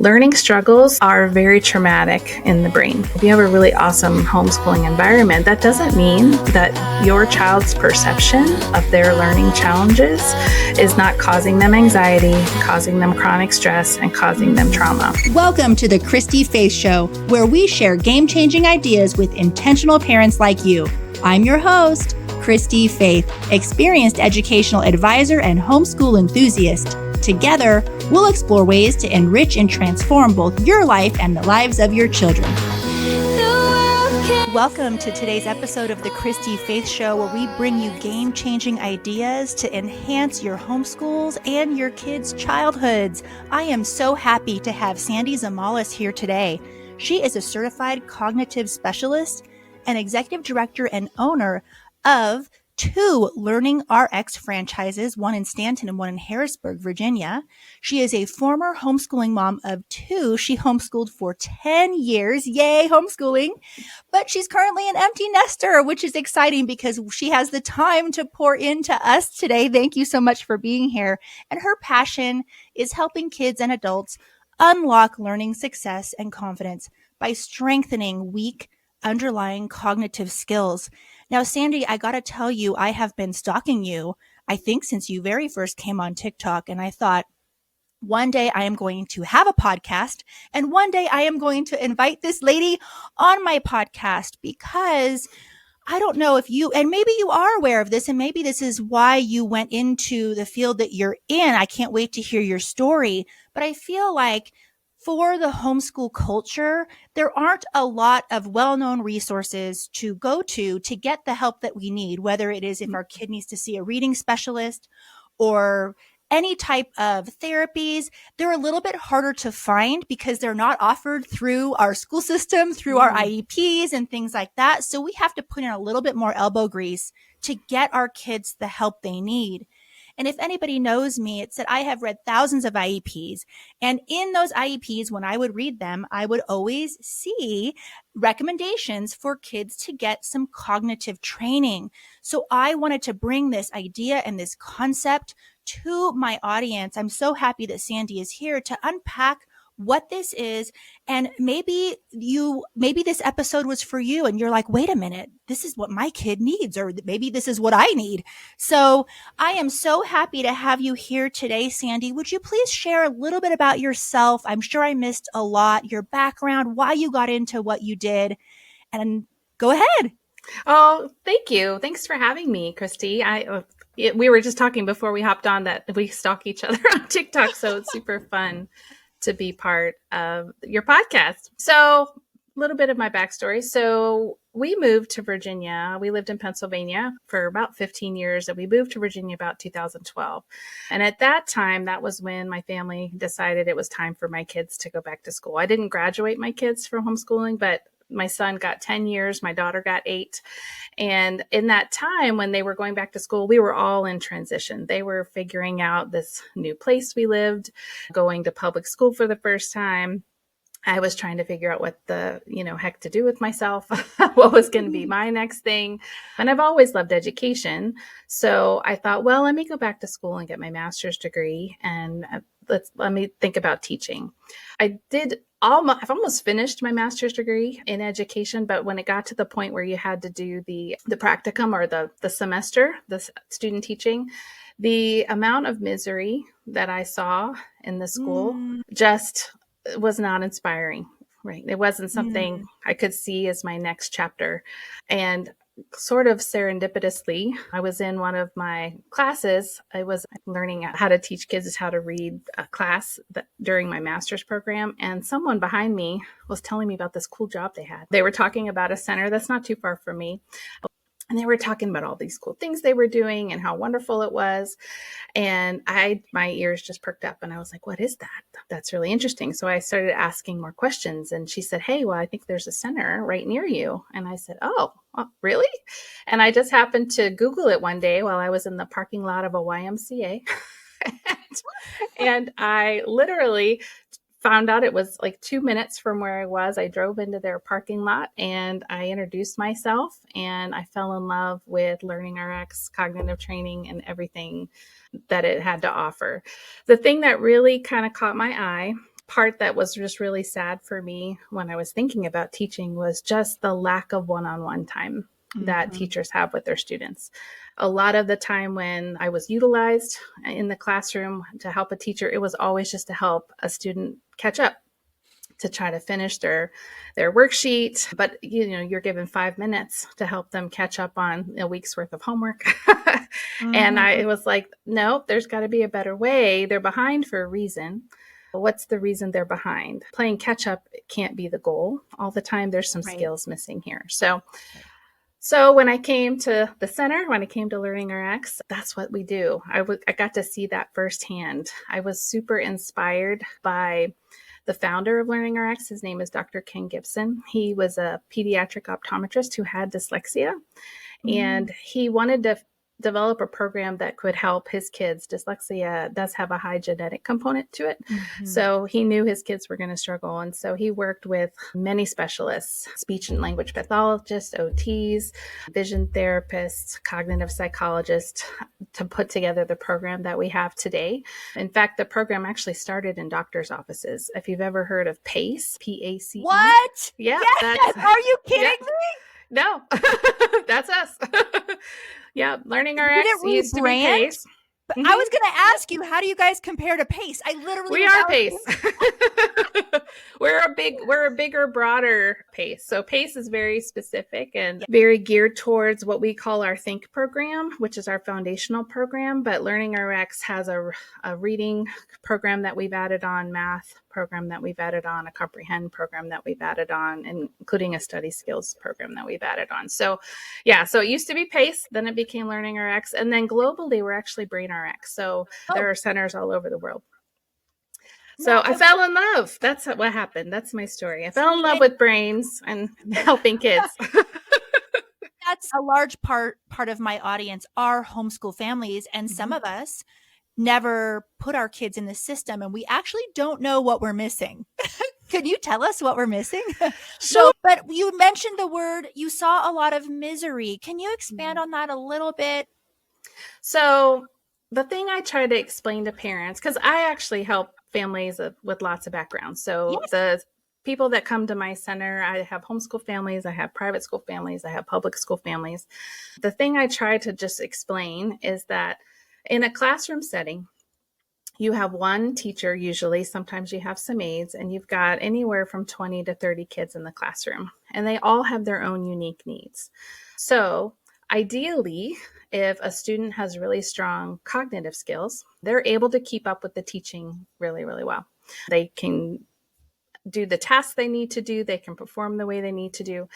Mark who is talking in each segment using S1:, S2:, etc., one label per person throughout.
S1: Learning struggles are very traumatic in the brain. If you have a really awesome homeschooling environment, that doesn't mean that your child's perception of their learning challenges is not causing them anxiety, causing them chronic stress, and causing them trauma.
S2: Welcome to the Christy-Faith Show, where we share game-changing ideas with intentional parents like you. I'm your host, Christy-Faith, experienced educational advisor and homeschool enthusiast. Together, we'll explore ways to enrich and transform both your life and the lives of your children. Welcome to today's episode of the Christy-Faith Show, where we bring you game-changing ideas to enhance your homeschools and your kids' childhoods. I am so happy to have Sandy Zamalis here today. She is a certified cognitive specialist and executive director and owner of two LearningRx franchises, one in Stanton and one in Harrisburg, Virginia. She is a former homeschooling mom of two. She homeschooled for 10 years. Yay, homeschooling. But she's currently an empty nester, which is exciting because she has the time to pour into us today. Thank you so much for being here. And her passion is helping kids and adults unlock learning success and confidence by strengthening weak underlying cognitive skills. Now, Sandy, I got to tell you, I have been stalking you, I think, since you very first came on TikTok. And I thought, one day I am going to have a podcast, and one day I am going to invite this lady on my podcast, because I don't know if you, and maybe you are aware of this, and maybe this is why you went into the field that you're in. I can't wait to hear your story. But I feel like for the homeschool culture, there aren't a lot of well-known resources to go to get the help that we need, whether it is if our kid needs to see a reading specialist or any type of therapies. They're a little bit harder to find because they're not offered through our school system, through our IEPs and things like that. So we have to put in a little bit more elbow grease to get our kids the help they need. And if anybody knows me, it's that I have read thousands of IEPs. And in those IEPs, when I would read them, I would always see recommendations for kids to get some cognitive training. So I wanted to bring this idea and this concept to my audience. I'm so happy that Sandy is here to unpack what this is. And maybe this episode was for you and you're like, wait a minute, this is what my kid needs, or maybe this is what I need. So I am so happy to have you here today, Sandy. Would you please share a little bit about yourself? I'm sure I missed a lot, your background, why you got into what you did, and go ahead.
S1: Oh, thank you. Thanks for having me, Christy. We were just talking before we hopped on that we stalk each other on TikTok, so it's super fun to be part of your podcast. So a little bit of my backstory. So we moved to Virginia. We lived in Pennsylvania for about 15 years, and we moved to Virginia about 2012. And at that time, that was when my family decided it was time for my kids to go back to school. I didn't graduate my kids from homeschooling, but my son got 10 years, my daughter got 8. And in that time when they were going back to school, we were all in transition. They were figuring out this new place we lived, going to public school for the first time. I was trying to figure out what the, heck to do with myself, what was going to be my next thing. And I've always loved education. So I thought, well, let me go back to school and get my master's degree, and let me think about teaching. I've almost finished my master's degree in education, but when it got to the point where you had to do the practicum or the semester, the student teaching, the amount of misery that I saw in the school just was not inspiring, right? It wasn't something I could see as my next chapter. And sort of serendipitously, I was in one of my classes. I was learning how to teach kids how to read a class during my master's program. And someone behind me was telling me about this cool job they had. They were talking about a center that's not too far from me. And they were talking about all these cool things they were doing and how wonderful it was. And my ears just perked up and I was like, what is that? That's really interesting. So I started asking more questions, and she said, hey, well, I think there's a center right near you. And I said, oh, really? And I just happened to Google it one day while I was in the parking lot of a YMCA. and I literally found out it was like 2 minutes from where I was. I drove into their parking lot and I introduced myself, and I fell in love with LearningRx, cognitive training, and everything that it had to offer. The thing that really kind of caught my eye part that was just really sad for me when I was thinking about teaching was just the lack of one-on-one time that teachers have with their students. A lot of the time when I was utilized in the classroom to help a teacher, it was always just to help a student catch up, to try to finish their worksheet. But you're given 5 minutes to help them catch up on a week's worth of homework. And it was like, no, there's got to be a better way. They're behind for a reason. What's the reason they're behind? Playing catch up can't be the goal all the time. There's some skills missing here. So when I came to the center, when I came to LearningRx, that's what we do. I got to see that firsthand. I was super inspired by the founder of LearningRx. His name is Dr. Ken Gibson. He was a pediatric optometrist who had dyslexia, and he wanted to develop a program that could help his kids. Dyslexia does have a high genetic component to it. So he knew his kids were going to struggle. And so he worked with many specialists, speech and language pathologists, OTs, vision therapists, cognitive psychologists, to put together the program that we have today. In fact, the program actually started in doctor's offices. If you've ever heard of PACE, PACE.
S2: What?
S1: Yeah.
S2: Yes. Are you kidding me?
S1: No, that's us. Yeah, LearningRx used to be PACE.
S2: I was going to ask you, how do you guys compare to PACE? I literally
S1: we are PACE. We're a bigger, broader PACE. So PACE is very specific and very geared towards what we call our Think program, which is our foundational program. But LearningRx has a reading program that we've added on, math program that we've added on, a comprehend program that we've added on, and including a study skills program that we've added on. So so it used to be PACE, then it became LearningRx, and then globally we're actually BrainRx. So there are centers all over the world. So I fell in love. That's what happened. That's my story. I fell in love with brains and helping kids.
S2: That's a large part of my audience are homeschool families, and some of us never put our kids in the system, and we actually don't know what we're missing. Could you tell us what we're missing?
S1: Sure.
S2: But you mentioned the word, you saw a lot of misery. Can you expand on that a little bit?
S1: So the thing I try to explain to parents, because I actually help families with lots of backgrounds. So the people that come to my center, I have homeschool families, I have private school families, I have public school families. The thing I try to just explain is that in a classroom setting, you have one teacher usually, sometimes you have some aides, and you've got anywhere from 20 to 30 kids in the classroom, and they all have their own unique needs. So ideally, if a student has really strong cognitive skills, they're able to keep up with the teaching really, really well. They can do the tasks they need to do, they can perform the way they need to do.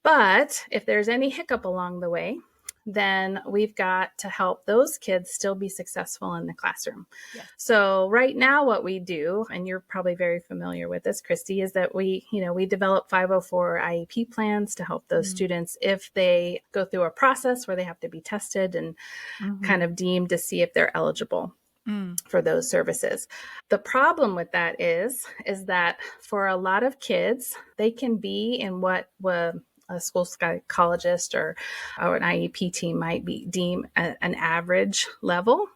S1: But if there's any hiccup along the way, then we've got to help those kids still be successful in the classroom. Yes. So right now what we do, and you're probably very familiar with this, Christy, is that we develop 504 IEP plans to help those students if they go through a process where they have to be tested and kind of deemed to see if they're eligible for those services. The problem with that is that for a lot of kids, they can be in what a school psychologist or an IEP team might deem an average level,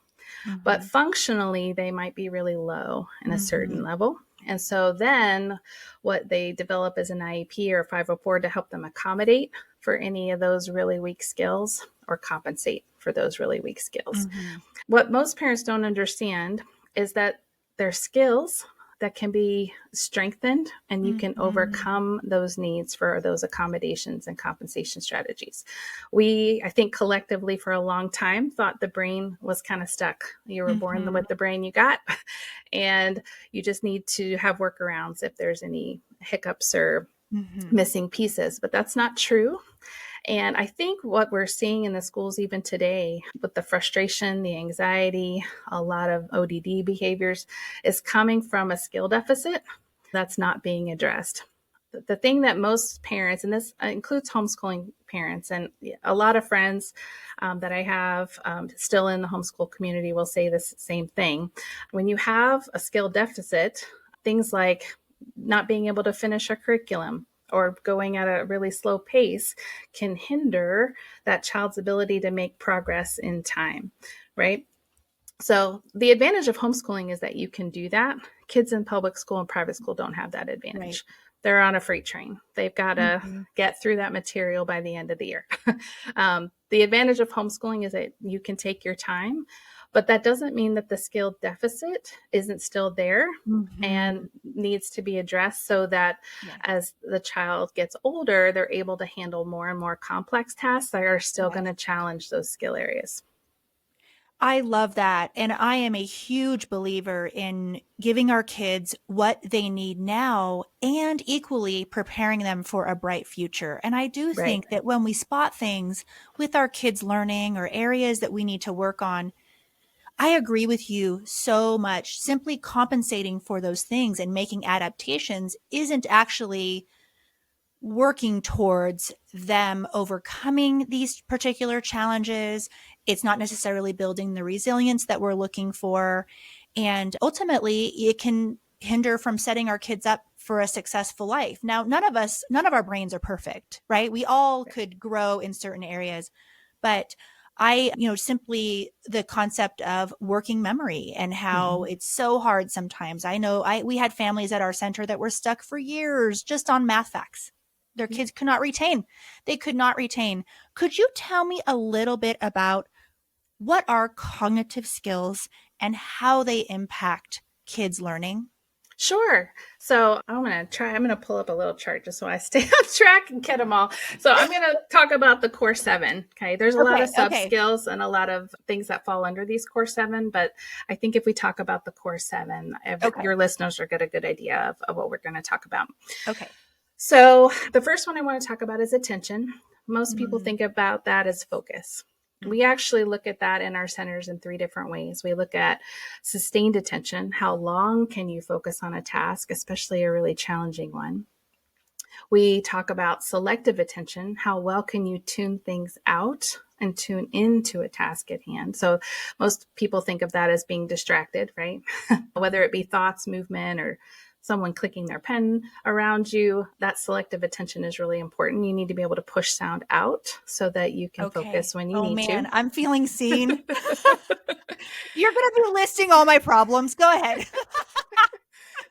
S1: but functionally they might be really low in a certain level. And so then what they develop is an IEP or 504 to help them accommodate for any of those really weak skills or compensate for those really weak skills. What most parents don't understand is that there's skills that can be strengthened and you can overcome those needs for those accommodations and compensation strategies. We, I think collectively for a long time, thought the brain was kind of stuck. You were born with the brain you got, and you just need to have workarounds if there's any hiccups or missing pieces, but that's not true. And I think what we're seeing in the schools even today with the frustration, the anxiety, a lot of ODD behaviors is coming from a skill deficit that's not being addressed. The thing that most parents, and this includes homeschooling parents, and a lot of friends that I have still in the homeschool community will say this same thing. When you have a skill deficit, things like not being able to finish a curriculum, or going at a really slow pace can hinder that child's ability to make progress in time, right? So the advantage of homeschooling is that you can do that Kids in public school and private school don't have that advantage.
S2: Right.
S1: They're on a freight train. They've got to get through that material by the end of the year. The advantage of homeschooling is that you can take your time, but that doesn't mean that the skill deficit isn't still there and needs to be addressed so that as the child gets older, they're able to handle more and more complex tasks that are still going to challenge those skill areas.
S2: I love that. And I am a huge believer in giving our kids what they need now and equally preparing them for a bright future. And I do think that when we spot things with our kids learning or areas that we need to work on, I agree with you so much. Simply compensating for those things and making adaptations isn't actually working towards them overcoming these particular challenges. It's not necessarily building the resilience that we're looking for. And ultimately, it can hinder from setting our kids up for a successful life. Now, none of our brains are perfect, right? We all could grow in certain areas, but simply the concept of working memory and how it's so hard sometimes. I know we had families at our center that were stuck for years just on math facts. Their kids could not retain. They could not retain. Could you tell me a little bit about what are cognitive skills and how they impact kids' learning?
S1: Sure. So I'm going to pull up a little chart just so I stay on track and get them all. So I'm going to talk about the core 7. Okay. There's a lot of sub skills and a lot of things that fall under these core 7. But I think if we talk about the core 7, your listeners will get a good idea of what we're going to talk about.
S2: Okay.
S1: So the first one I want to talk about is attention. Most people think about that as focus. We actually look at that in our centers in 3 different ways. We look at sustained attention. How long can you focus on a task, especially a really challenging one? We talk about selective attention. How well can you tune things out and tune into a task at hand? So most people think of that as being distracted, right? Whether it be thoughts, movement, or someone clicking their pen around you, that selective attention is really important. You need to be able to push sound out so that you can focus when you need to. Oh man,
S2: I'm feeling seen. You're going to be listing all my problems. Go ahead.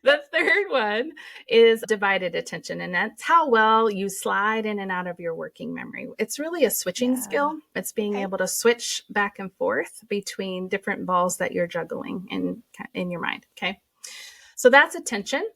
S1: The third one is divided attention, and that's how well you slide in and out of your working memory. It's really a switching skill. It's being able to switch back and forth between different balls that you're juggling in your mind. Okay. So that's attention.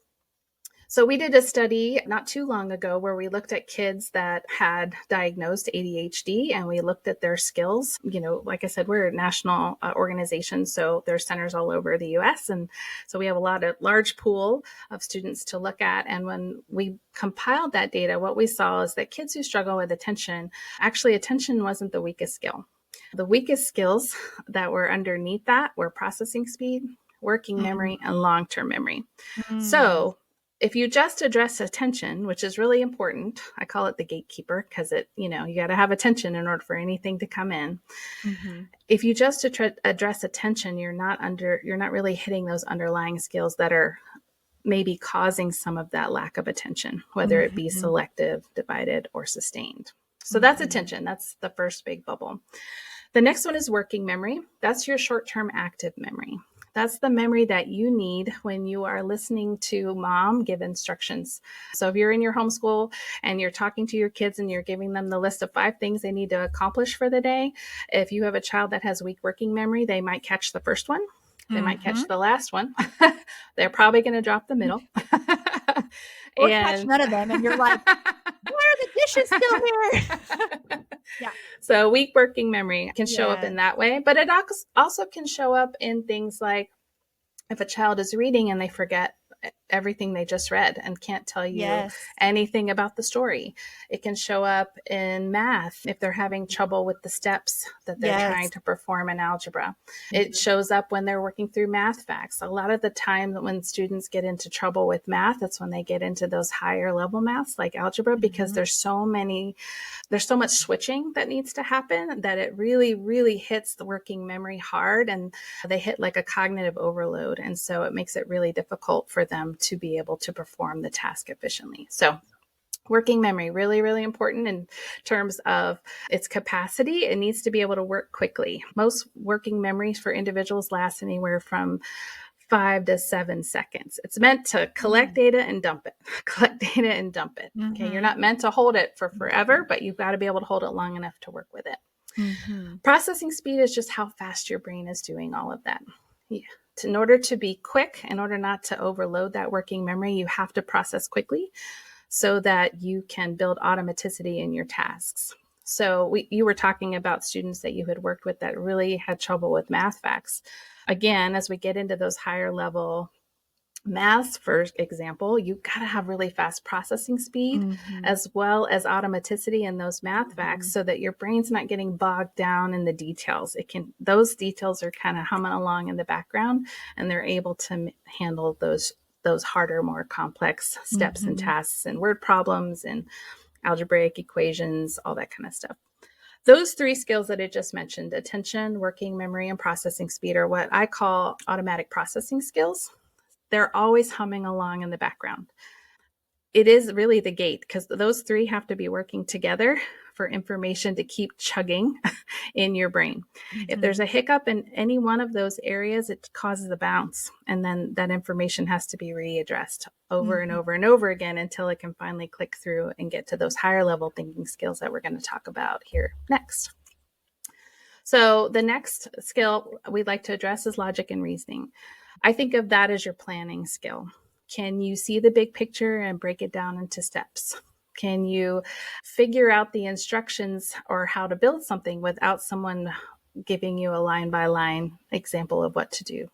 S1: So we did a study not too long ago where we looked at kids that had diagnosed ADHD and we looked at their skills. Like I said, we're a national organization, so there's centers all over the US. And so we have a large pool of students to look at. And when we compiled that data, what we saw is that kids who struggle with attention, actually attention wasn't the weakest skill. The weakest skills that were underneath that were processing speed, working memory, and long-term memory. So if you just address attention, which is really important, I call it the gatekeeper because you got to have attention in order for anything to come in. If you just address attention, you're not really hitting those underlying skills that are maybe causing some of that lack of attention, whether it be selective, divided, or sustained. So that's attention. That's the first big bubble. The next one is working memory. That's your short-term active memory. That's the memory that you need when you are listening to mom give instructions. So if you're in your homeschool and you're talking to your kids and you're giving them the list of 5 things they need to accomplish for the day, if you have a child that has weak working memory, they might catch the first one. They might catch the last one. They're probably going to drop the middle.
S2: Or catch none of them. And you're like, why are the dishes still here? Yeah.
S1: So weak working memory can show up in that way, but it also can show up in things like if a child is reading and they forget everything they just read and can't tell you anything about the story. It can show up in math if they're having trouble with the steps that they're trying to perform in algebra. It shows up when they're working through math facts. A lot of the time when students get into trouble with math, that's when they get into those higher level maths like algebra, because there's so much switching that needs to happen that it really, really hits the working memory hard, and they hit like a cognitive overload. And so it makes it really difficult for them to be able to perform the task efficiently. So working memory, really, really important in terms of its capacity. It needs to be able to work quickly. Most working memories for individuals last anywhere from 5 to 7 seconds. It's meant to collect data and dump it. Collect data and dump it. Okay. You're not meant to hold it for forever, but you've got to be able to hold it long enough to work with it. Processing speed is just how fast your brain is doing all of that. Yeah. In order to be quick, in order not to overload that working memory, you have to process quickly so that you can build automaticity in your tasks. So you were talking about students that you had worked with that really had trouble with math facts. Again, as we get into those higher level maths, for example, you got to have really fast processing speed as well as automaticity in those math facts so that your brain's not getting bogged down in the details. Those details are kind of humming along in the background, and they're able to handle those harder, more complex steps and tasks and word problems and algebraic equations, all that kind of stuff. Those 3 skills that I just mentioned, attention, working memory, and processing speed, are what I call automatic processing skills. They're always humming along in the background. It is really the gate, because those 3 have to be working together for information to keep chugging in your brain. If there's a hiccup in any one of those areas, it causes a bounce. And then that information has to be readdressed over and over and over again until it can finally click through and get to those higher level thinking skills that we're going to talk about here next. So the next skill we'd like to address is logic and reasoning. I think of that as your planning skill. Can you see the big picture and break it down into steps? Can you figure out the instructions or how to build something without someone giving you a line by line example of what to do?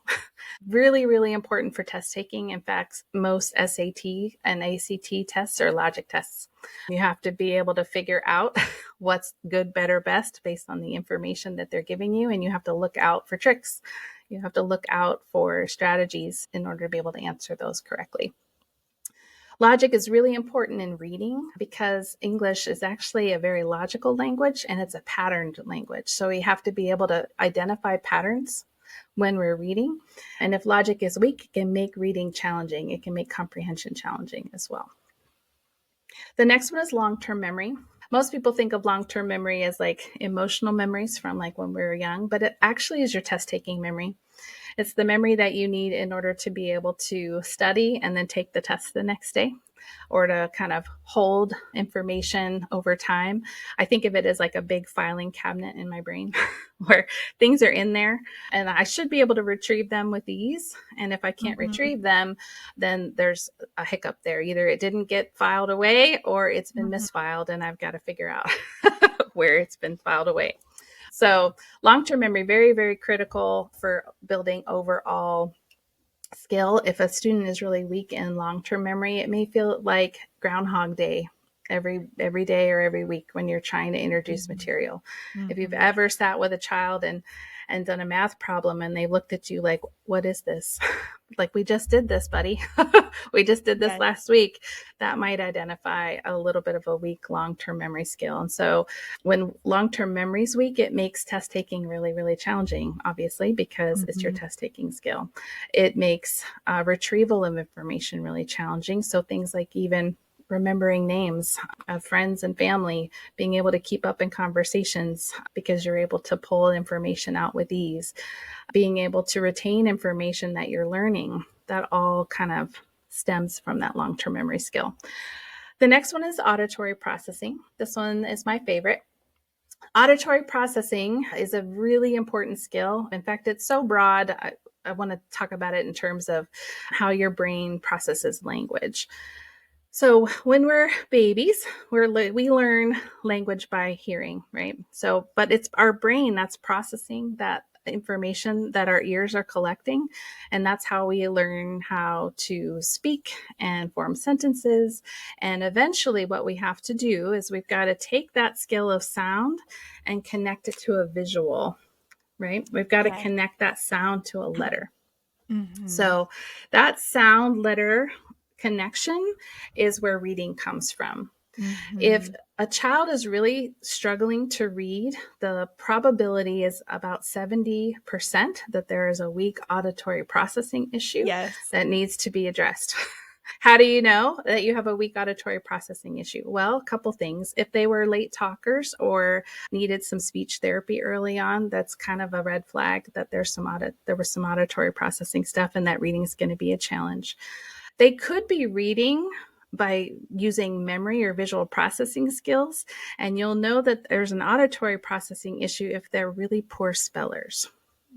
S1: Really, really important for test taking. In fact, most SAT and ACT tests are logic tests. You have to be able to figure out what's good, better, best based on the information that they're giving you. And you have to look out for tricks. You have to look out for strategies in order to be able to answer those correctly. Logic is really important in reading because English is actually a very logical language and it's a patterned language. So we have to be able to identify patterns when we're reading. And if logic is weak, it can make reading challenging. It can make comprehension challenging as well. The next one is long-term memory. Most people think of long-term memory as like emotional memories from like when we were young, but it actually is your test-taking memory. It's the memory that you need in order to be able to study and then take the test the next day, or to kind of hold information over time. I think of it as like a big filing cabinet in my brain where things are in there and I should be able to retrieve them with ease. And if I can't retrieve them, then there's a hiccup there. Either it didn't get filed away or it's been misfiled and I've got to figure out where it's been filed away. So long-term memory, very, very critical for building overall skill. If a student is really weak in long-term memory, it may feel like Groundhog Day every day or every week when you're trying to introduce material. If you've ever sat with a child and done a math problem and they looked at you like, what is this? Like, we just did this, buddy. We just did this last week. That might identify a little bit of a weak long-term memory skill. And so when long-term memory is weak, it makes test taking really, really challenging, obviously, because it's your test taking skill. It makes retrieval of information really challenging. So things like even remembering names of friends and family, being able to keep up in conversations because you're able to pull information out with ease, being able to retain information that you're learning, that all kind of stems from that long-term memory skill. The next one is auditory processing. This one is my favorite. Auditory processing is a really important skill. In fact, it's so broad. I want to talk about it in terms of how your brain processes language. So when we're babies, we learn language by hearing, right? So, but it's our brain that's processing that information that our ears are collecting. And that's how we learn how to speak and form sentences. And eventually what we have to do is we've got to take that skill of sound and connect it to a visual, right? We've got to connect that sound to a letter. So that sound letter connection is where reading comes from. If a child is really struggling to read, the probability is about 70% that there is a weak auditory processing issue that needs to be addressed. How do you know that you have a weak auditory processing issue? Well, a couple things. If they were late talkers or needed some speech therapy early on, that's kind of a red flag that there was some auditory processing stuff, and that reading is going to be a challenge. They could be reading by using memory or visual processing skills, and you'll know that there's an auditory processing issue if they're really poor spellers.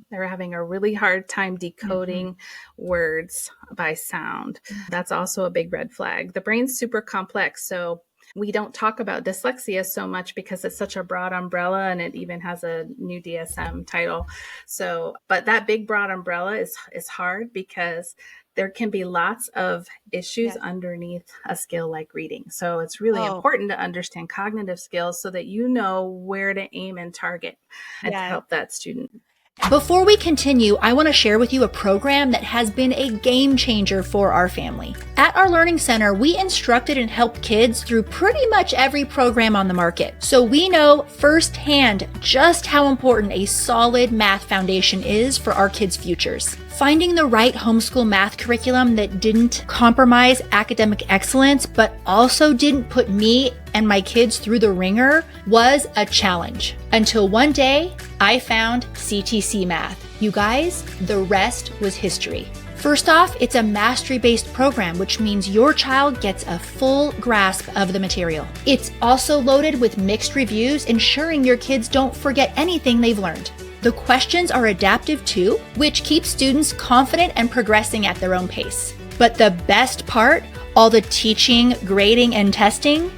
S1: They're having a really hard time decoding words by sound. That's also a big red flag. The brain's super complex, so we don't talk about dyslexia so much because it's such a broad umbrella, and it even has a new DSM title. So, but that big broad umbrella is hard because there can be lots of issues underneath a skill like reading. So it's really important to understand cognitive skills so that you know where to aim and target and to help that student.
S2: Before we continue, I want to share with you a program that has been a game changer for our family. At our Learning Center, we instructed and helped kids through pretty much every program on the market. So we know firsthand just how important a solid math foundation is for our kids' futures. Finding the right homeschool math curriculum that didn't compromise academic excellence, but also didn't put me and my kids through the ringer was a challenge. Until one day, I found CTC Math. You guys, the rest was history. First off, it's a mastery-based program, which means your child gets a full grasp of the material. It's also loaded with mixed reviews, ensuring your kids don't forget anything they've learned. The questions are adaptive too, which keeps students confident and progressing at their own pace. But the best part, all the teaching, grading, and testing,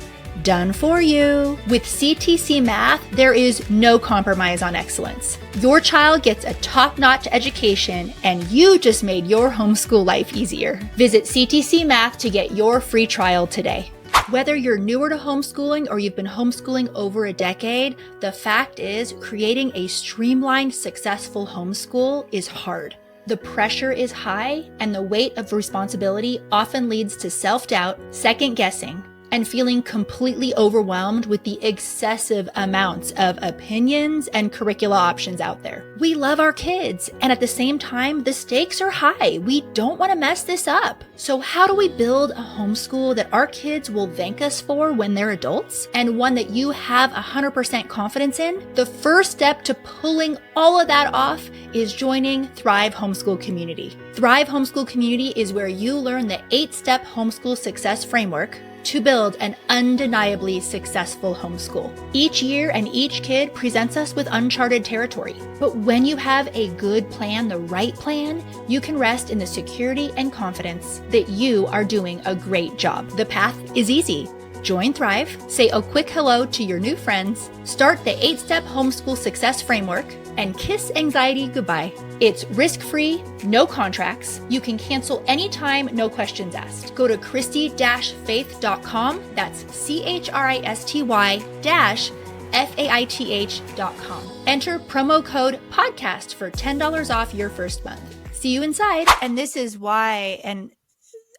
S2: done for you. With CTC Math, there is no compromise on excellence. Your child gets a top-notch education, and you just made your homeschool life easier. Visit CTC Math to get your free trial today. Whether you're newer to homeschooling or you've been homeschooling over a decade, the fact is creating a streamlined, successful homeschool is hard. The pressure is high, and the weight of responsibility often leads to self-doubt, second-guessing, and feeling completely overwhelmed with the excessive amounts of opinions and curricula options out there. We love our kids, and at the same time, the stakes are high. We don't want to mess this up. So how do we build a homeschool that our kids will thank us for when they're adults, and one that you have 100% confidence in? The first step to pulling all of that off is joining Thrive Homeschool Community. Thrive Homeschool Community is where you learn the 8-step homeschool success framework to build an undeniably successful homeschool. Each year and each kid presents us with uncharted territory. But when you have a good plan, the right plan, you can rest in the security and confidence that you are doing a great job. The path is easy. Join Thrive, say a quick hello to your new friends, start the 8-step homeschool success framework, and kiss anxiety goodbye. It's risk-free, no contracts. You can cancel anytime, no questions asked. Go to Christy-Faith.com. That's CHRISTY-FAITH.com. Enter promo code podcast for $10 off your first month. See you inside. And this is why, and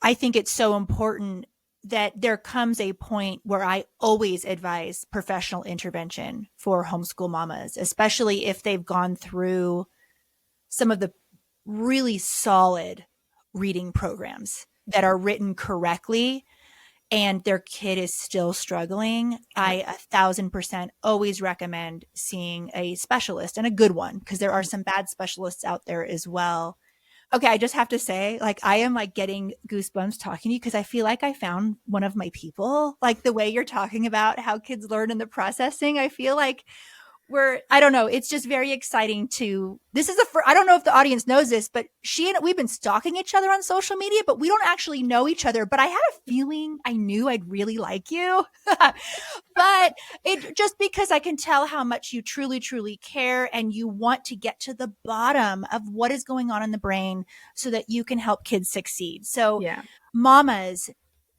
S2: I think it's so important that there comes a point where I always advise professional intervention for homeschool mamas, especially if they've gone through some of the really solid reading programs that are written correctly and their kid is still struggling. I 1,000% always recommend seeing a specialist, and a good one, because there are some bad specialists out there as well. Okay, I just have to say, like, I am like getting goosebumps talking to you because I feel like I found one of my people. Like the way you're talking about how kids learn in the processing, I feel like I don't know, it's just very exciting I don't know if the audience knows this, but we've been stalking each other on social media, but we don't actually know each other. But I had a feeling I knew I'd really like you. But just because I can tell how much you truly, truly care and you want to get to the bottom of what is going on in the brain so that you can help kids succeed. So mamas,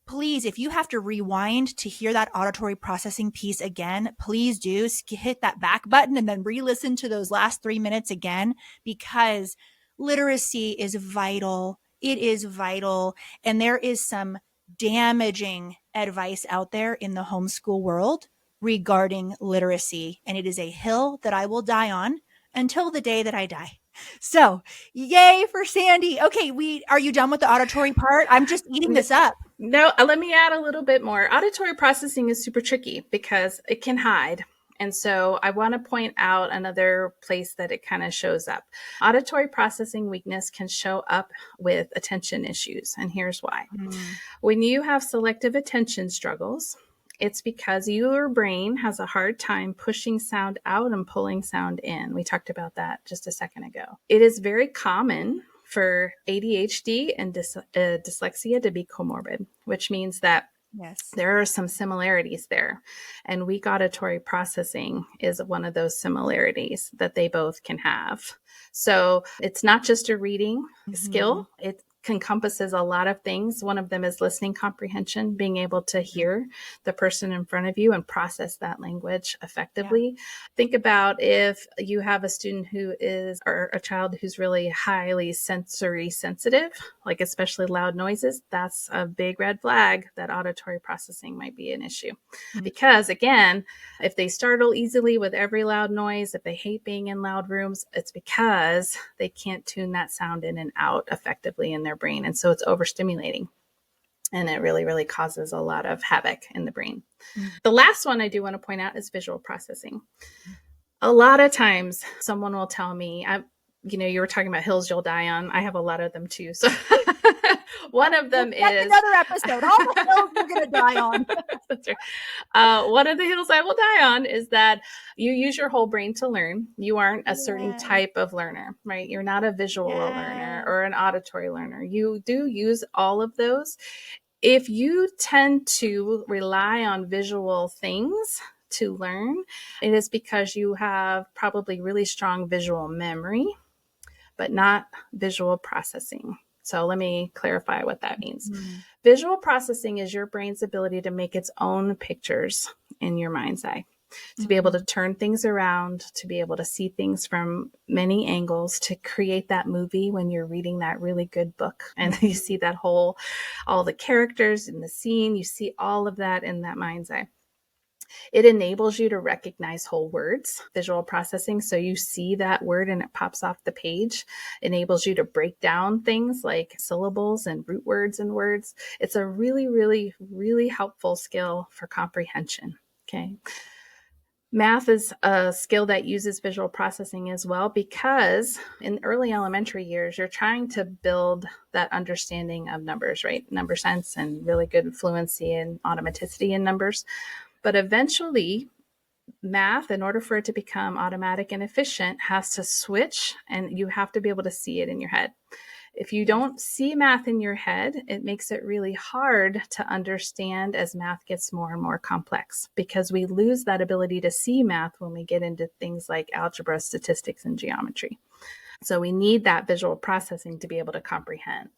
S2: please, if you have to rewind to hear that auditory processing piece again, please do hit that back button and then re-listen to those last 3 minutes again, because literacy is vital. It is vital. And there is some damaging advice out there in the homeschool world regarding literacy. And it is a hill that I will die on until the day that I die. So yay for Sandy. Okay. Are you done with the auditory part? I'm just eating this up.
S1: No, let me add a little bit more. Auditory processing is super tricky because it can hide. And so I want to point out another place that it kind of shows up. Auditory processing weakness can show up with attention issues. And here's why. When you have selective attention struggles, it's because your brain has a hard time pushing sound out and pulling sound in. We talked about that just a second ago. It is very common for ADHD and dyslexia to be comorbid, which means that there are some similarities there. And weak auditory processing is one of those similarities that they both can have. So it's not just a reading skill. It encompasses a lot of things. One of them is listening comprehension, being able to hear the person in front of you and process that language effectively. Yeah. Think about if you have a student or a child who's really highly sensory sensitive, like especially loud noises, that's a big red flag that auditory processing might be an issue. Because again, if they startle easily with every loud noise, if they hate being in loud rooms, it's because they can't tune that sound in and out effectively in their brain. And so it's overstimulating. And it really, really causes a lot of havoc in the brain. The last one I do want to point out is visual processing. A lot of times someone will tell me, you were talking about hills you'll die on. I have a lot of them too. So one of them is
S2: another episode. All the hills you're going to die on.
S1: That's right. One of the hills I will die on is that you use your whole brain to learn. You aren't a certain type of learner, right? You're not a visual learner or an auditory learner. You do use all of those. If you tend to rely on visual things to learn, it is because you have probably really strong visual memory, but not visual processing. So let me clarify what that means. Visual processing is your brain's ability to make its own pictures in your mind's eye, to be able to turn things around, to be able to see things from many angles, to create that movie when you're reading that really good book and you see that all the characters in the scene, you see all of that in that mind's eye. It enables you to recognize whole words, visual processing. So you see that word and it pops off the page. Enables you to break down things like syllables and root words and words. It's a really, really, really helpful skill for comprehension. Okay. Math is a skill that uses visual processing as well, because in early elementary years, you're trying to build that understanding of numbers, right? Number sense and really good fluency and automaticity in numbers. But eventually, math, in order for it to become automatic and efficient, has to switch, and you have to be able to see it in your head. If you don't see math in your head, it makes it really hard to understand as math gets more and more complex, because we lose that ability to see math when we get into things like algebra, statistics, and geometry. So we need that visual processing to be able to comprehend.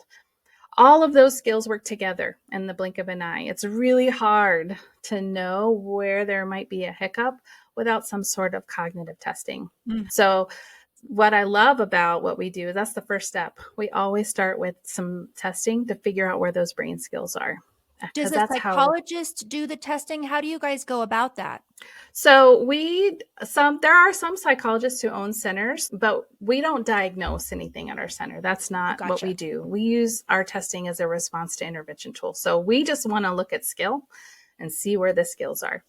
S1: All of those skills work together in the blink of an eye. It's really hard to know where there might be a hiccup without some sort of cognitive testing. So what I love about what we do, that's the first step. We always start with some testing to figure out where those brain skills are.
S2: Does a psychologist do the testing? How do you guys go about that?
S1: So there are some psychologists who own centers, but we don't diagnose anything at our center. That's not what we do. We use our testing as a response to intervention tool. So we just want to look at skill and see where the skills are.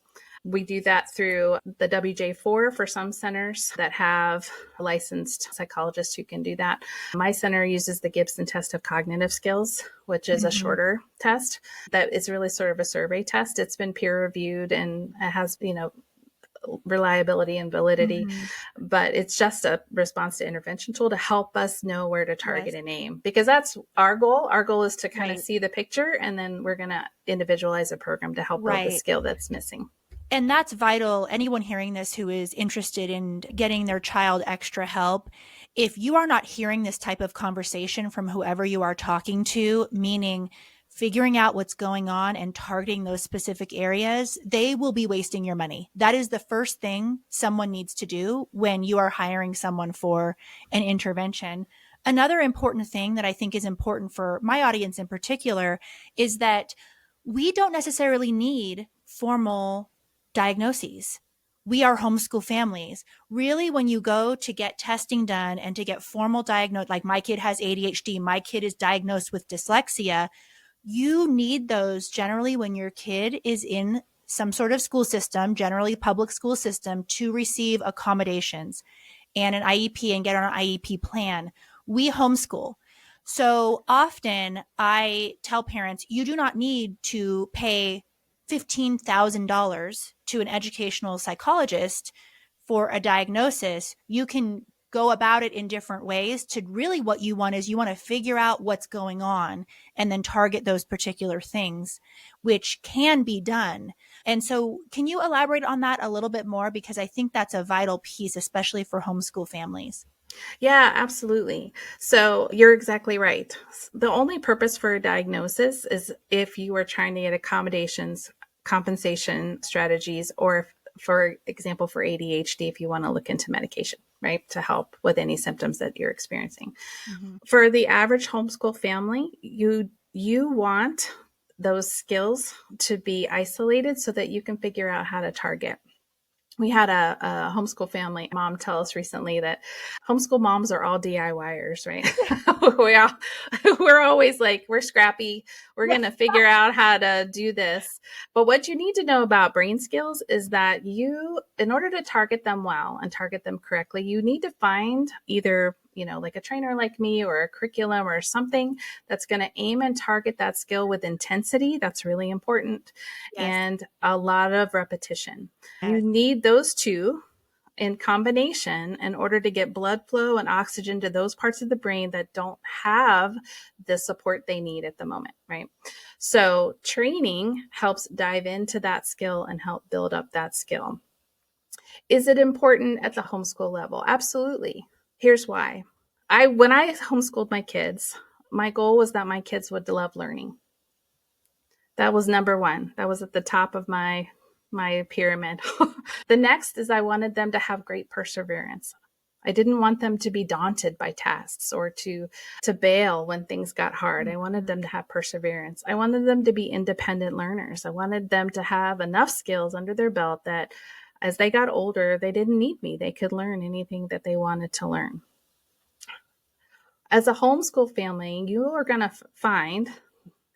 S1: We do that through the WJ4 for some centers that have licensed psychologists who can do that. My center uses the Gibson test of cognitive skills, which is a shorter test that is really sort of a survey test. It's been peer reviewed and it has, reliability and validity, but it's just a response to intervention tool to help us know where to target and aim, because that's our goal. Our goal is to kind of see the picture, and then we're going to individualize a program to help build the skill that's missing.
S2: And that's vital. Anyone hearing this who is interested in getting their child extra help, if you are not hearing this type of conversation from whoever you are talking to, meaning figuring out what's going on and targeting those specific areas, they will be wasting your money. That is the first thing someone needs to do when you are hiring someone for an intervention. Another important thing that I think is important for my audience in particular is that we don't necessarily need formal diagnoses. we are homeschool families. Really, when you go to get testing done and to get formal diagnosed, like my kid has ADHD, my kid is diagnosed with dyslexia, you need those generally when your kid is in some sort of school system, generally public school system, to receive accommodations and an IEP and get on an IEP plan. We homeschool. So often I tell parents, you do not need to pay $15,000 to an educational psychologist for a diagnosis. You can go about it in different ways. To really what you want is you want to figure out what's going on and then target those particular things, which can be done. And so can you elaborate on that a little bit more? Because I think that's a vital piece, especially for homeschool families.
S1: Yeah, absolutely. So you're exactly right. The only purpose for a diagnosis is if you are trying to get accommodations, compensation strategies, or if, for example, for ADHD, if you want to look into medication, right, to help with any symptoms that you're experiencing.
S2: Mm-hmm.
S1: For the average homeschool family, you want those skills to be isolated so that you can figure out how to target. We had a homeschool family mom tell us recently that homeschool moms are all DIYers, right? We're always like, we're scrappy. We're going to figure out how to do this. But what you need to know about brain skills is that in order to target them well and target them correctly, you need to find either, like a trainer like me or a curriculum or something that's going to aim and target that skill with intensity. That's really important.
S2: Yes.
S1: And a lot of repetition. You need those two in combination in order to get blood flow and oxygen to those parts of the brain that don't have the support they need at the moment, right? So training helps dive into that skill and help build up that skill. Is it important at the homeschool level? Absolutely. Here's why. When I homeschooled my kids, my goal was that my kids would love learning. That was number one. That was at the top of my pyramid. The next is I wanted them to have great perseverance. I didn't want them to be daunted by tasks or to bail when things got hard. I wanted them to have perseverance. I wanted them to be independent learners. I wanted them to have enough skills under their belt that as they got older, they didn't need me. They could learn anything that they wanted to learn. As a homeschool family, you are going to find,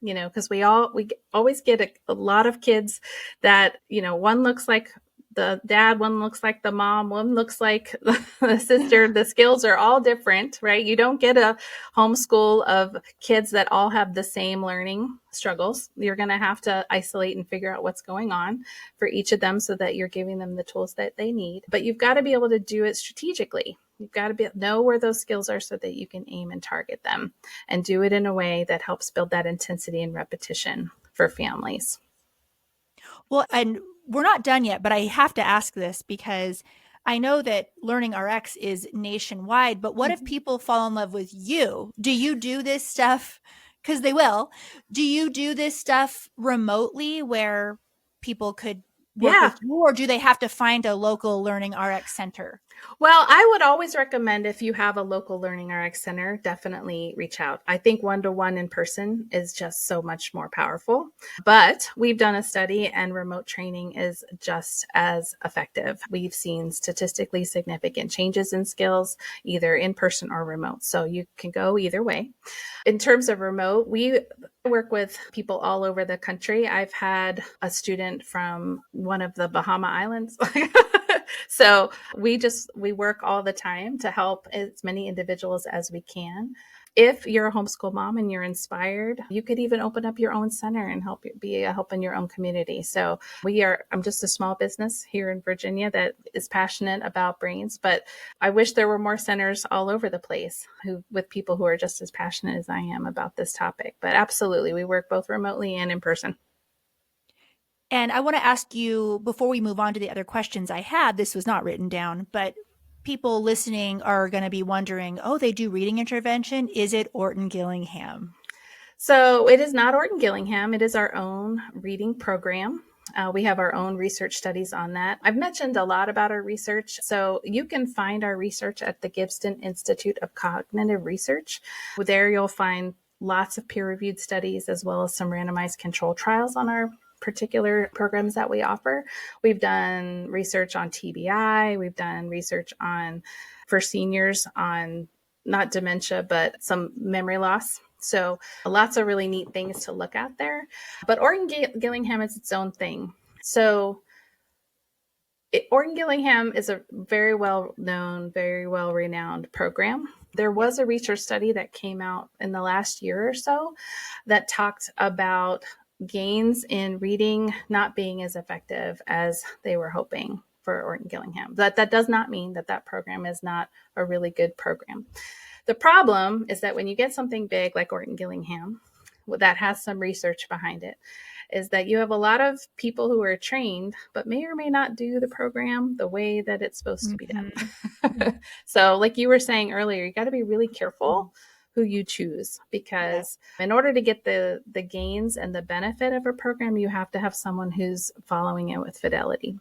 S1: because we always get a lot of kids that, one looks like the dad, one looks like the mom, one looks like the sister. The skills are all different, right? You don't get a homeschool of kids that all have the same learning struggles. You're going to have to isolate and figure out what's going on for each of them so that you're giving them the tools that they need. But you've got to be able to do it strategically. You've got to know where those skills are so that you can aim and target them and do it in a way that helps build that intensity and repetition for families.
S2: Well, and we're not done yet, but I have to ask this because I know that LearningRx is nationwide, but what if people fall in love with you? Do you do this stuff? Because they will. Do you do this stuff remotely where people could work with you, or do they have to find a local LearningRx center?
S1: Well, I would always recommend if you have a local LearningRx center, definitely reach out. I think one-to-one in person is just so much more powerful. But we've done a study and remote training is just as effective. We've seen statistically significant changes in skills, either in person or remote. So you can go either way. In terms of remote, we work with people all over the country. I've had a student from one of the Bahama Islands. So we work all the time to help as many individuals as we can. If you're a homeschool mom and you're inspired, you could even open up your own center and be a help in your own community. So I'm just a small business here in Virginia that is passionate about brains, but I wish there were more centers all over the place with people who are just as passionate as I am about this topic. But absolutely, we work both remotely and in person.
S2: And I want to ask you, before we move on to the other questions I had, this was not written down, but people listening are going to be wondering, oh, they do reading intervention. Is it Orton Gillingham?
S1: So it is not Orton Gillingham. It is our own reading program. We have our own research studies on that. I've mentioned a lot about our research. So you can find our research at the Gibson Institute of Cognitive Research. There you'll find lots of peer-reviewed studies as well as some randomized control trials on our particular programs that we offer. We've done research on TBI. We've done research on, for seniors, on not dementia, but some memory loss. So lots of really neat things to look at there. But Orton Gillingham is its own thing. So Orton Gillingham is a very well known, very well renowned program. There was a research study that came out in the last year or so that talked about gains in reading not being as effective as they were hoping for Orton Gillingham. But that does not mean that that program is not a really good program. The problem is that when you get something big like Orton Gillingham that has some research behind it, is that you have a lot of people who are trained, but may or may not do the program the way that it's supposed to be done. So like you were saying earlier, you got to be really careful who you choose, because in order to get the gains and the benefit of a program, you have to have someone who's following it with fidelity.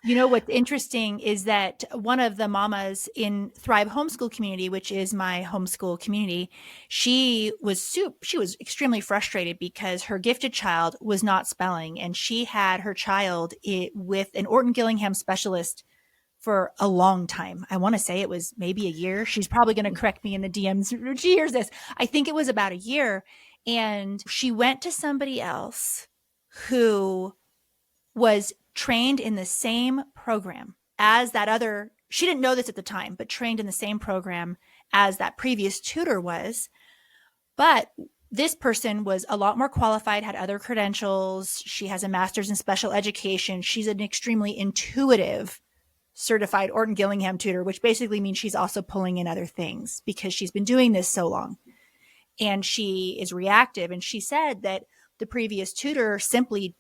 S2: You know, what's interesting is that one of the mamas in Thrive Homeschool Community, which is my homeschool community, she was extremely frustrated because her gifted child was not spelling, and she had her child with an Orton Gillingham specialist for a long time. I want to say it was maybe a year. She's probably going to correct me in the DMs. She hears this. I think it was about a year. And she went to somebody else who was trained in the same program as that other, she didn't know this at the time, but trained in the same program as that previous tutor was. But this person was a lot more qualified, had other credentials. She has a master's in special education. She's an extremely intuitive certified Orton Gillingham tutor, which basically means she's also pulling in other things because she's been doing this so long. And she is reactive. And she said that the previous tutor simply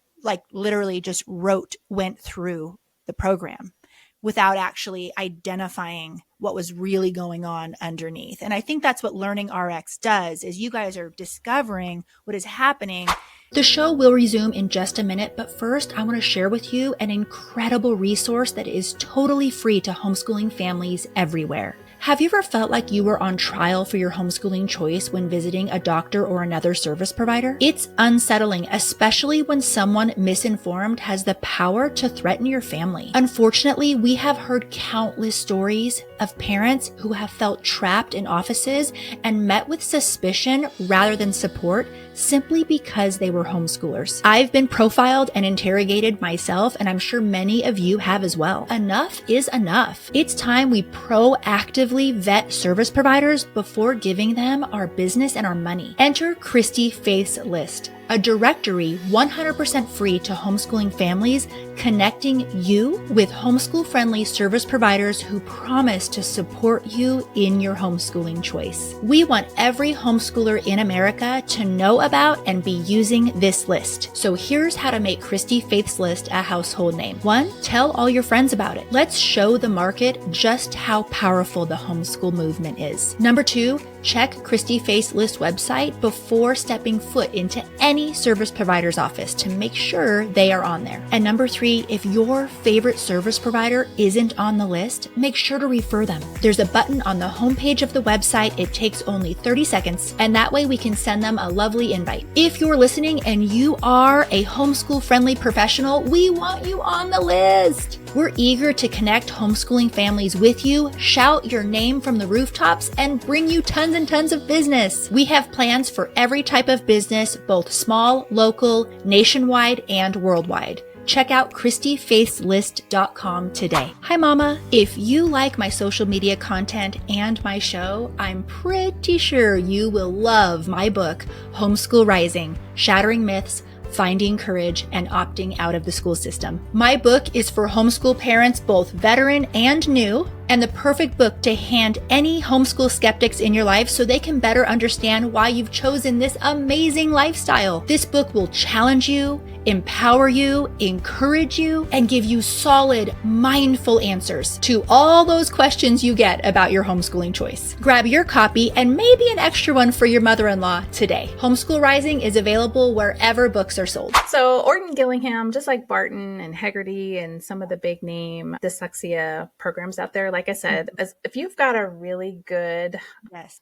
S2: literally just went through the program without actually identifying what was really going on underneath. And I think that's what LearningRx does, is you guys are discovering what is happening. The show will resume in just a minute, but first I want to share with you an incredible resource that is totally free to homeschooling families everywhere. Have you ever felt like you were on trial for your homeschooling choice when visiting a doctor or another service provider? It's unsettling, especially when someone misinformed has the power to threaten your family. Unfortunately, we have heard countless stories of parents who have felt trapped in offices and met with suspicion rather than support simply because they were homeschoolers. I've been profiled and interrogated myself, and I'm sure many of you have as well. Enough is enough. It's time we proactively vet service providers before giving them our business and our money. Enter Christy-Faith's List, a directory 100% free to homeschooling families, connecting you with homeschool-friendly service providers who promise to support you in your homeschooling choice. We want every homeschooler in America to know about and be using this list. So here's how to make Christy-Faith's List a household name. 1, tell all your friends about it. Let's show the market just how powerful the homeschool movement is. 2, check Christy-Faith's List website before stepping foot into any service provider's office to make sure they are on there. And 3, if your favorite service provider isn't on the list, make sure to refer them. There's a button on the homepage of the website. It takes only 30 seconds, and that way we can send them a lovely invite. If you're listening and you are a homeschool-friendly professional, we want you on the list. We're eager to connect homeschooling families with you, shout your name from the rooftops, and bring you tons and tons of business. We have plans for every type of business, both small, local, nationwide, and worldwide. Check out ChristyFaithsList.com today. Hi, Mama. If you like my social media content and my show, I'm pretty sure you will love my book, Homeschool Rising: Shattering Myths, Finding Courage, and Opting Out of the School System. My book is for homeschool parents, both veteran and new, and the perfect book to hand any homeschool skeptics in your life so they can better understand why you've chosen this amazing lifestyle. This book will challenge you, empower you, encourage you, and give you solid, mindful answers to all those questions you get about your homeschooling choice. Grab your copy and maybe an extra one for your mother-in-law today. Homeschool Rising is available wherever books are sold.
S1: So Orton Gillingham, just like Barton and Hegarty and some of the big name dyslexia programs out there, like I said, if you've got a really good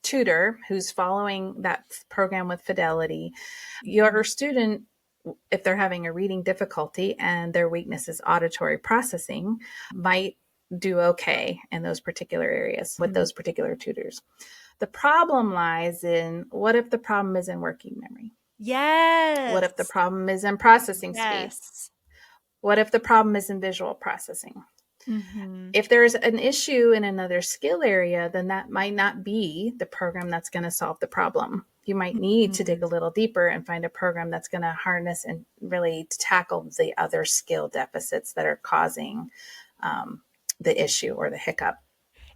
S1: tutor who's following that program with fidelity, your student if they're having a reading difficulty and their weakness is auditory processing, might do okay in those particular areas with those particular tutors. The problem lies in, what if the problem is in working memory?
S2: Yes.
S1: What if the problem is in processing speed?
S2: Yes.
S1: What if the problem is in visual processing?
S2: Mm-hmm.
S1: If there's an issue in another skill area, then that might not be the program that's going to solve the problem. You might need to dig a little deeper and find a program that's going to harness and really tackle the other skill deficits that are causing the issue or the hiccup.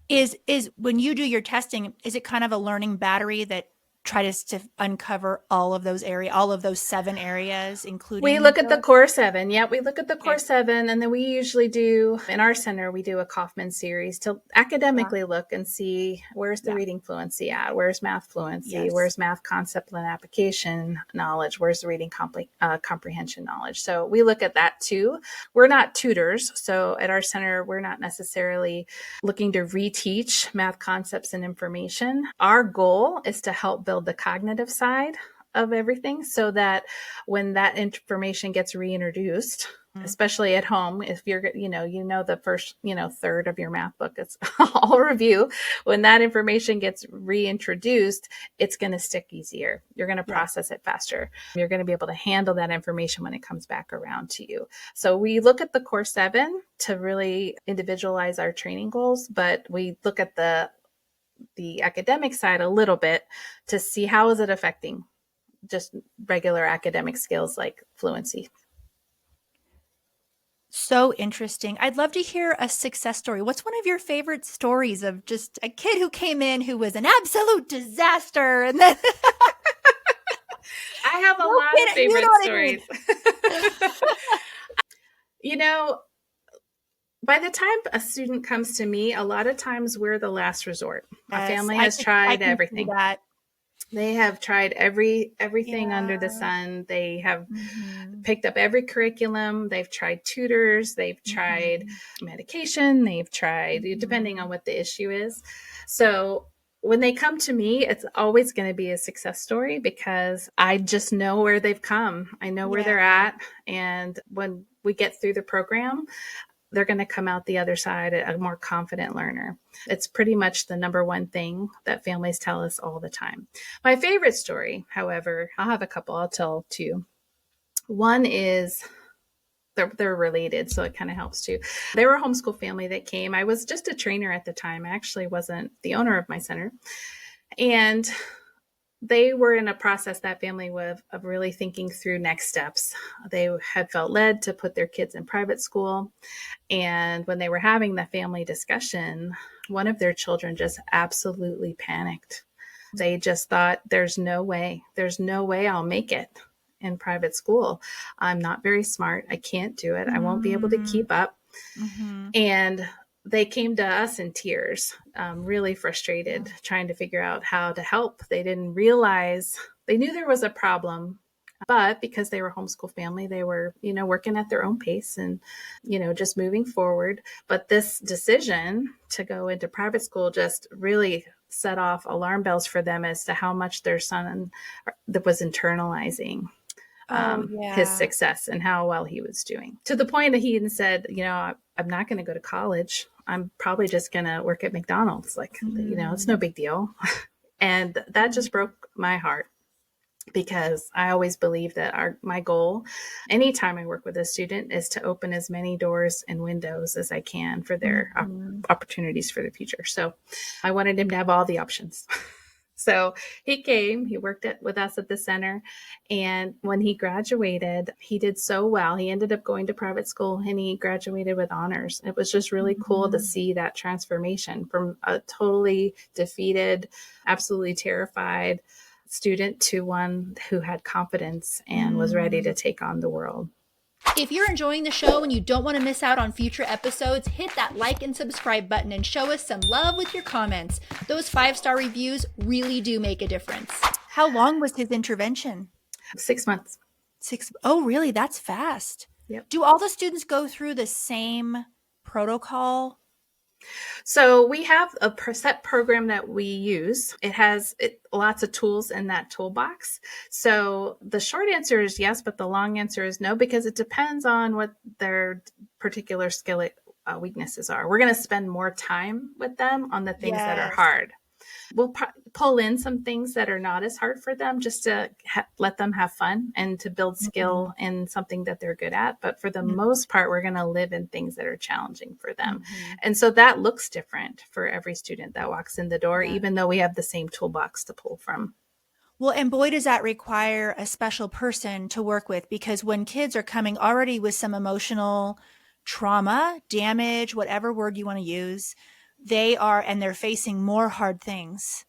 S2: Is when you do your testing, is it kind of a learning battery that tries to uncover all of those 7 areas, including?
S1: We look at the core 7. Yeah, we look at the core 7, and then we usually do, in our center, we do a Kaufman series to academically look and see where's the reading fluency at, where's math fluency, where's math concept and application knowledge, where's the reading comprehension knowledge. So we look at that too. We're not tutors, so at our center, we're not necessarily looking to reteach math concepts and information. Our goal is to help build the cognitive side of everything, so that when that information gets reintroduced, especially at home, if you're, the first, third of your math book, it's all review. When that information gets reintroduced, it's going to stick easier. You're going to process it faster. You're going to be able to handle that information when it comes back around to you. So we look at the core 7 to really individualize our training goals, but we look at the academic side a little bit to see how is it affecting just regular academic skills like fluency.
S2: So interesting. I'd love to hear a success story. What's one of your favorite stories of just a kid who came in who was an absolute disaster? And then
S1: I have a lot of favorite stories. By the time a student comes to me, a lot of times we're the last resort. A family has tried everything. They have tried everything under the sun. They have picked up every curriculum. They've tried tutors. They've tried medication. They've tried, depending on what the issue is. So when they come to me, it's always going to be a success story because I just know where they've come. I know where they're at. And when we get through the program, they're going to come out the other side a more confident learner. It's pretty much the number one thing that families tell us all the time. My favorite story, however, I'll have a couple I'll tell too. One is they're related, so it kind of helps too. They were a homeschool family that came. I was just a trainer at the time. I actually wasn't the owner of my center. And they were in a process, that family, of really thinking through next steps. They had felt led to put their kids in private school. And when they were having the family discussion, one of their children just absolutely panicked. They just thought, there's no way I'll make it in private school. I'm not very smart. I can't do it. I won't be able to keep up. And they came to us in tears, really frustrated, trying to figure out how to help. They didn't realize, they knew there was a problem, but because they were a homeschool family, they were, working at their own pace and, just moving forward. But this decision to go into private school just really set off alarm bells for them as to how much their son was internalizing his success and how well he was doing, to the point that he even said, I'm not going to go to college. I'm probably just going to work at McDonald's. Like, it's no big deal. And that just broke my heart, because I always believe that my goal, anytime I work with a student, is to open as many doors and windows as I can for their opportunities for the future. So I wanted him to have all the options. So he came, he worked with us at the center. And when he graduated, he did so well. He ended up going to private school and he graduated with honors. It was just really cool to see that transformation from a totally defeated, absolutely terrified student to one who had confidence and was ready to take on the world.
S2: If you're enjoying the show and you don't want to miss out on future episodes, hit that like and subscribe button and show us some love with your comments. Those 5-star reviews really do make a difference. How long was his intervention?
S1: 6 months.
S2: Oh, really? That's fast.
S1: Yep.
S2: Do all the students go through the same protocol?
S1: So we have a set program that we use. It has lots of tools in that toolbox. So the short answer is yes, but the long answer is no, because it depends on what their particular skill weaknesses are. We're going to spend more time with them on the things that are
S2: Yes.
S1: hard. We'll pull in some things that are not as hard for them just to let them have fun and to build skill in something that they're good at. But for the most part, we're going to live in things that are challenging for them. And so that looks different for every student that walks in the door, even though we have the same toolbox to pull from.
S2: Well, and boy, does that require a special person to work with, because when kids are coming already with some emotional trauma, damage, whatever word you want to use, and they're facing more hard things.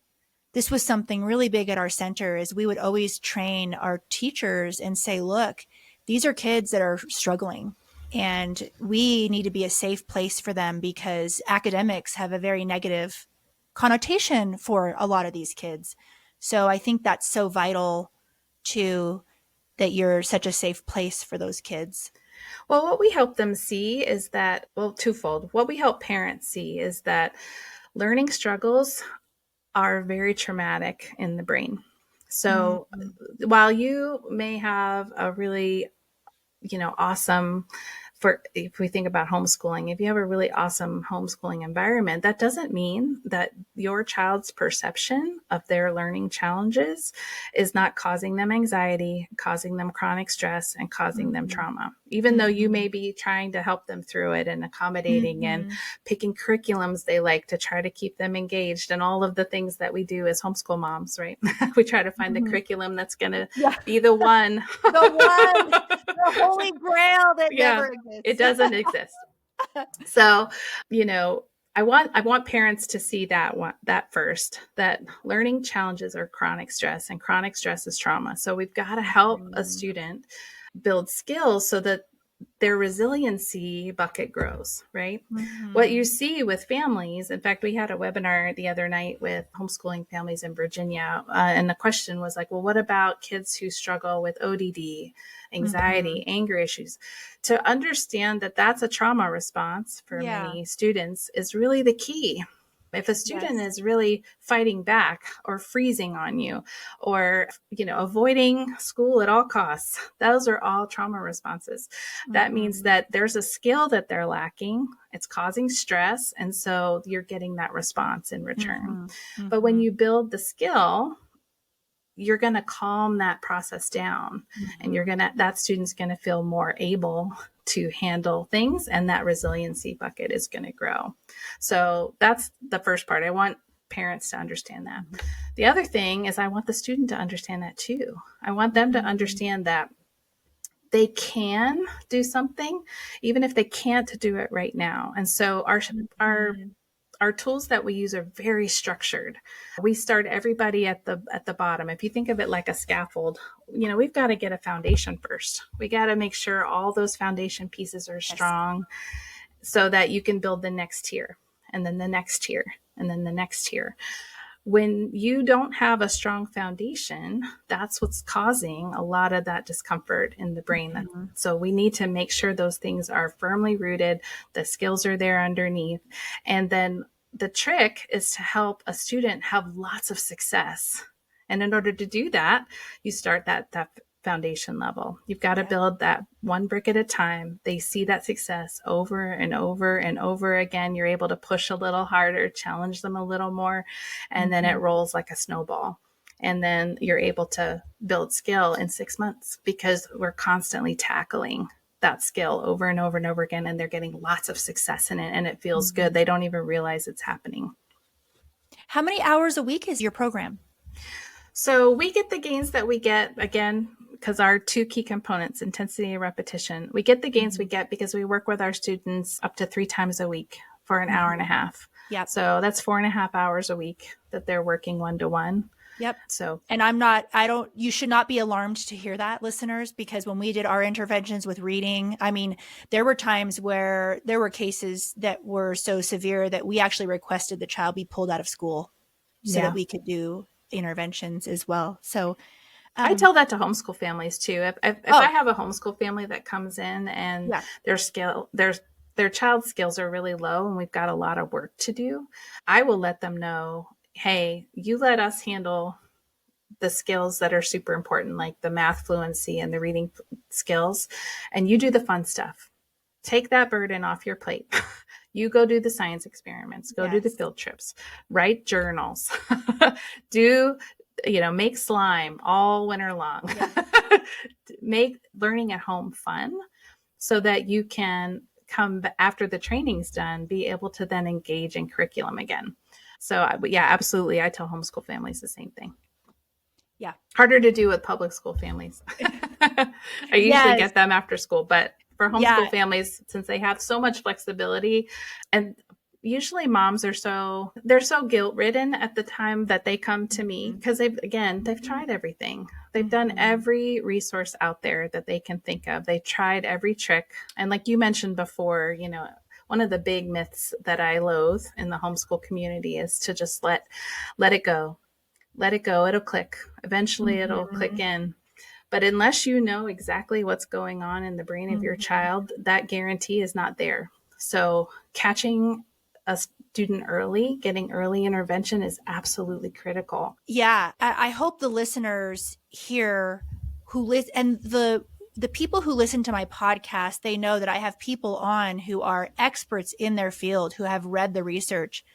S2: This was something really big at our center, is we would always train our teachers and say, look, these are kids that are struggling, and we need to be a safe place for them, because academics have a very negative connotation for a lot of these kids. So I think that's so vital to that you're such a safe place for those kids.
S1: Well, what we help them see is that, well, twofold. What we help parents see is that learning struggles are very traumatic in the brain. So while you may have a really, awesome, if we think about homeschooling, if you have a really awesome homeschooling environment, that doesn't mean that your child's perception of their learning challenges is not causing them anxiety, causing them chronic stress, and causing them trauma. Even though you may be trying to help them through it and accommodating and picking curriculums they like to try to keep them engaged, and all of the things that we do as homeschool moms, right? We try to find the curriculum that's going to be the one.
S2: The holy grail that never exists.
S1: It doesn't exist. So, I want parents to see that first, that learning challenges are chronic stress, and chronic stress is trauma. So we've got to help a student build skills so that their resiliency bucket grows, right? What you see with families, in fact, we had a webinar the other night with homeschooling families in Virginia, and the question was like, well, what about kids who struggle with ODD, anxiety, anger issues? To understand that that's a trauma response for many students is really the key. If a student is really fighting back or freezing on you or, avoiding school at all costs, those are all trauma responses. That means that there's a skill that they're lacking. It's causing stress. And so you're getting that response in return. But when you build the skill, you're going to calm that process down, and that student's going to feel more able to handle things, and that resiliency bucket is going to grow. So that's the first part. I want parents to understand that. The other thing is I want the student to understand that too. I want them to understand that they can do something, even if they can't do it right now. And so our tools that we use are very structured. We start everybody at the bottom. If you think of it like a scaffold, we've got to get a foundation first. We got to make sure all those foundation pieces are strong so that you can build the next tier, and then the next tier, and then the next tier. When you don't have a strong foundation, that's what's causing a lot of that discomfort in the brain. So we need to make sure those things are firmly rooted, the skills are there underneath. And then the trick is to help a student have lots of success. And in order to do that, you start that foundation level. You've got to build that one brick at a time. They see that success over and over and over again. You're able to push a little harder, challenge them a little more, and then it rolls like a snowball. And then you're able to build skill in 6 months, because we're constantly tackling that skill over and over and over again, and they're getting lots of success in it, and it feels good. They don't even realize it's happening.
S2: How many hours a week is your program?
S1: So we get the gains that we get, again, because our two key components, intensity and repetition, we get the gains we get because we work with our students up to 3 times a week for an hour and a half.
S2: Yep.
S1: So that's 4.5 hours a week that they're working one-to-one.
S2: Yep.
S1: So,
S2: and you should not be alarmed to hear that, listeners, because when we did our interventions with reading, there were times where there were cases that were so severe that we actually requested the child be pulled out of school so that we could do interventions as well. So
S1: I tell that to homeschool families too. If I have a homeschool family that comes in and their their child skills are really low and we've got a lot of work to do, I will let them know, hey, you let us handle the skills that are super important, like the math fluency and the reading skills, and you do the fun stuff. Take that burden off your plate. You go do the science experiments, go do the field trips, write journals, make slime all winter long. Make learning at home fun so that you can come after the training's done, be able to then engage in curriculum again. So yeah, absolutely. I tell homeschool families the same thing.
S2: Yeah.
S1: Harder to do with public school families. I usually get them after school, but for homeschool families, since they have so much flexibility, and usually moms are they're so guilt ridden at the time that they come to me, because they've tried everything. They've done every resource out there that they can think of. They tried every trick. And like you mentioned before, one of the big myths that I loathe in the homeschool community is to just let it go. Let it go. It'll click. Eventually it'll click in. But unless you know exactly what's going on in the brain of your child, that guarantee is not there. So catching a student early, getting early intervention is absolutely critical.
S2: Yeah. I hope the listeners here and the people who listen to my podcast, they know that I have people on who are experts in their field, who have read the research.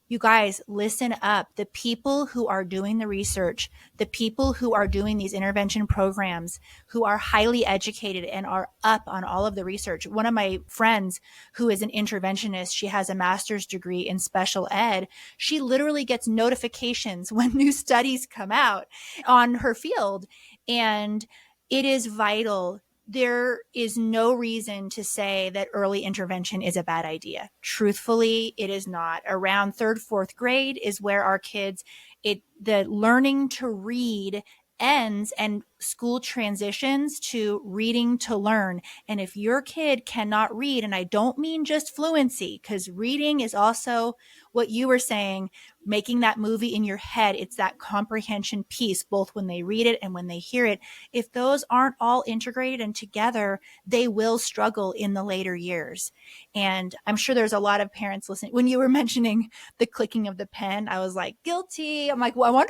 S2: You guys, listen up. The people who are doing the research, the people who are doing these intervention programs, who are highly educated and are up on all of the research. One of my friends who is an interventionist, she has a master's degree in special ed. She literally gets notifications when new studies come out on her field. And it is vital. There is no reason to say that early intervention is a bad idea. Truthfully, it is not. Around 3rd, 4th grade is where our kids, the learning to read ends and school transitions to reading to learn. And if your kid cannot read, and I don't mean just fluency, because reading is also what you were saying, making that movie in your head. It's that comprehension piece, both when they read it and when they hear it. If those aren't all integrated and together, they will struggle in the later years. And I'm sure there's a lot of parents listening. When you were mentioning the clicking of the pen, I was like, guilty. I'm like, well, I want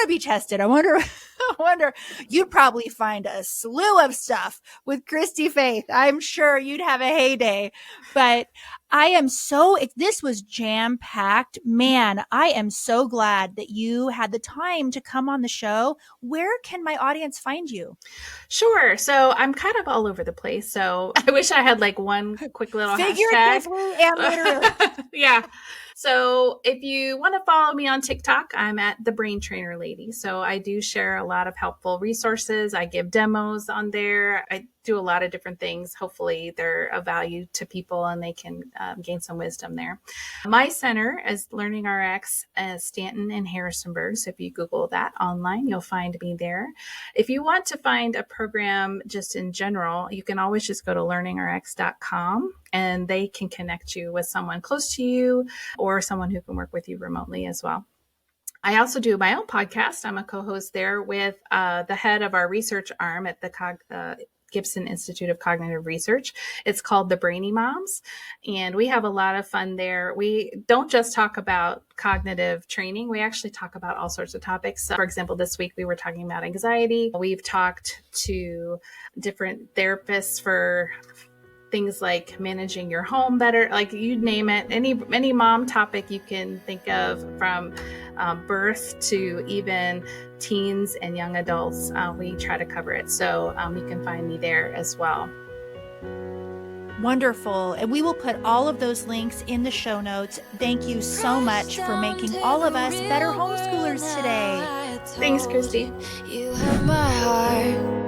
S2: to be tested. I wonder, you'd probably find a slew of stuff with Christy-Faith. I'm sure you'd have a heyday, but this was jam-packed. Man, I am so glad that you had the time to come on the show. Where can my audience find you?
S1: Sure. So I'm kind of all over the place. So I wish I had like one quick little
S2: figuratively and literally.
S1: Yeah. So if you want to follow me on TikTok, I'm at the Brain Trainer Lady. So I do share a lot of helpful resources. I give demos on there. I do a lot of different things. Hopefully they're of value to people and they can gain some wisdom there. My center is LearningRx Stanton and Harrisonburg. So if you Google that online, you'll find me there. If you want to find a program just in general, you can always just go to learningrx.com and they can connect you with someone close to you or someone who can work with you remotely as well. I also do my own podcast. I'm a co-host there with the head of our research arm at the Gibson Institute of Cognitive Research. It's called The Brainy Moms, and we have a lot of fun there. We don't just talk about cognitive training. We actually talk about all sorts of topics. So, for example, this week we were talking about anxiety. We've talked to different therapists for things like managing your home better, like you name it, any mom topic you can think of, from birth to even teens and young adults. We try to cover it. So you can find me there as well.
S2: Wonderful. And we will put all of those links in the show notes. Thank you so much for making all of us better homeschoolers today.
S1: Thanks, Christy.
S3: You have my heart.